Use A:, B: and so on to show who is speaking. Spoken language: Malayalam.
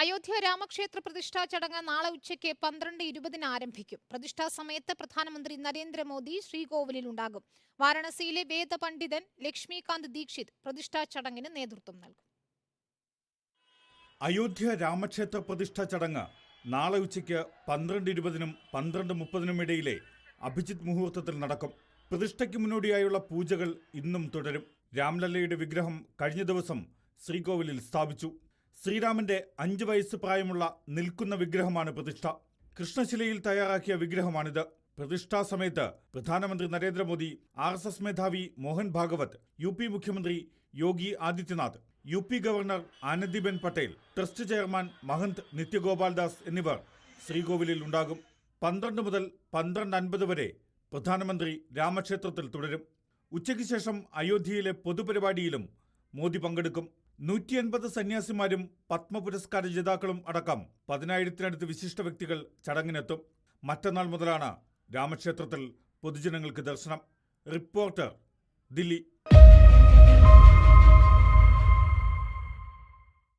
A: അയോധ്യ രാമക്ഷേത്ര പ്രതിഷ്ഠാ ചടങ്ങ് നാളെ ഉച്ചയ്ക്ക് 12:20 ആരംഭിക്കും. പ്രതിഷ്ഠാ സമയത്ത് പ്രധാനമന്ത്രി നരേന്ദ്രമോദി ശ്രീകോവിലിലുണ്ടാകും. വാരണസിയിലെ വേദപണ്ഡിതൻ ലക്ഷ്മികാന്ത് ദീക്ഷിത് പ്രതിഷ്ഠാ ചടങ്ങിന് നേതൃത്വം നൽകും.
B: അയോധ്യ രാമക്ഷേത്ര പ്രതിഷ്ഠാ ചടങ്ങ് നാളെ ഉച്ചയ്ക്ക് 12:20-നും 12:30-നും ഇടയിലെ അഭിജിത്ത് മുഹൂർത്തത്തിൽ നടക്കും. പ്രതിഷ്ഠയ്ക്ക് മുന്നോടിയായുള്ള പൂജകൾ ഇന്നും തുടരും. രാംലല്ലയുടെ വിഗ്രഹം കഴിഞ്ഞ ദിവസം ശ്രീകോവിലിൽ സ്ഥാപിച്ചു. ശ്രീരാമന്റെ 5 വയസ്സ് പ്രായമുള്ള നിൽക്കുന്ന വിഗ്രഹമാണ് പ്രതിഷ്ഠ. കൃഷ്ണശിലയിൽ തയ്യാറാക്കിയ വിഗ്രഹമാണിത്. പ്രതിഷ്ഠാ സമയത്ത് പ്രധാനമന്ത്രി നരേന്ദ്രമോദി, RSS മേധാവി മോഹൻ ഭാഗവത്, UP മുഖ്യമന്ത്രി Yogi Adityanath, UP governor Anandiben Patel, trust chairman Mahant Nityagopaldas എന്നിവർ ശ്രീകോവിലിൽ ഉണ്ടാകും. 12 മുതൽ 12:50 വരെ പ്രധാനമന്ത്രി രാമക്ഷേത്രത്തിൽ തുടരും. ഉച്ചയ്ക്ക് ശേഷം അയോധ്യയിലെ പൊതുപരിപാടിയിലും മോദി പങ്കെടുക്കും. 180 സന്യാസിമാരും പത്മപുരസ്കാര ജേതാക്കളും അടക്കം 10,000-നടുത്ത് വിശിഷ്ട വ്യക്തികൾ ചടങ്ങിനെത്തും. മറ്റന്നാൾ മുതലാണ് രാമക്ഷേത്രത്തിൽ പൊതുജനങ്ങൾക്ക് ദർശനം. റിപ്പോർട്ടർ, ദില്ലി.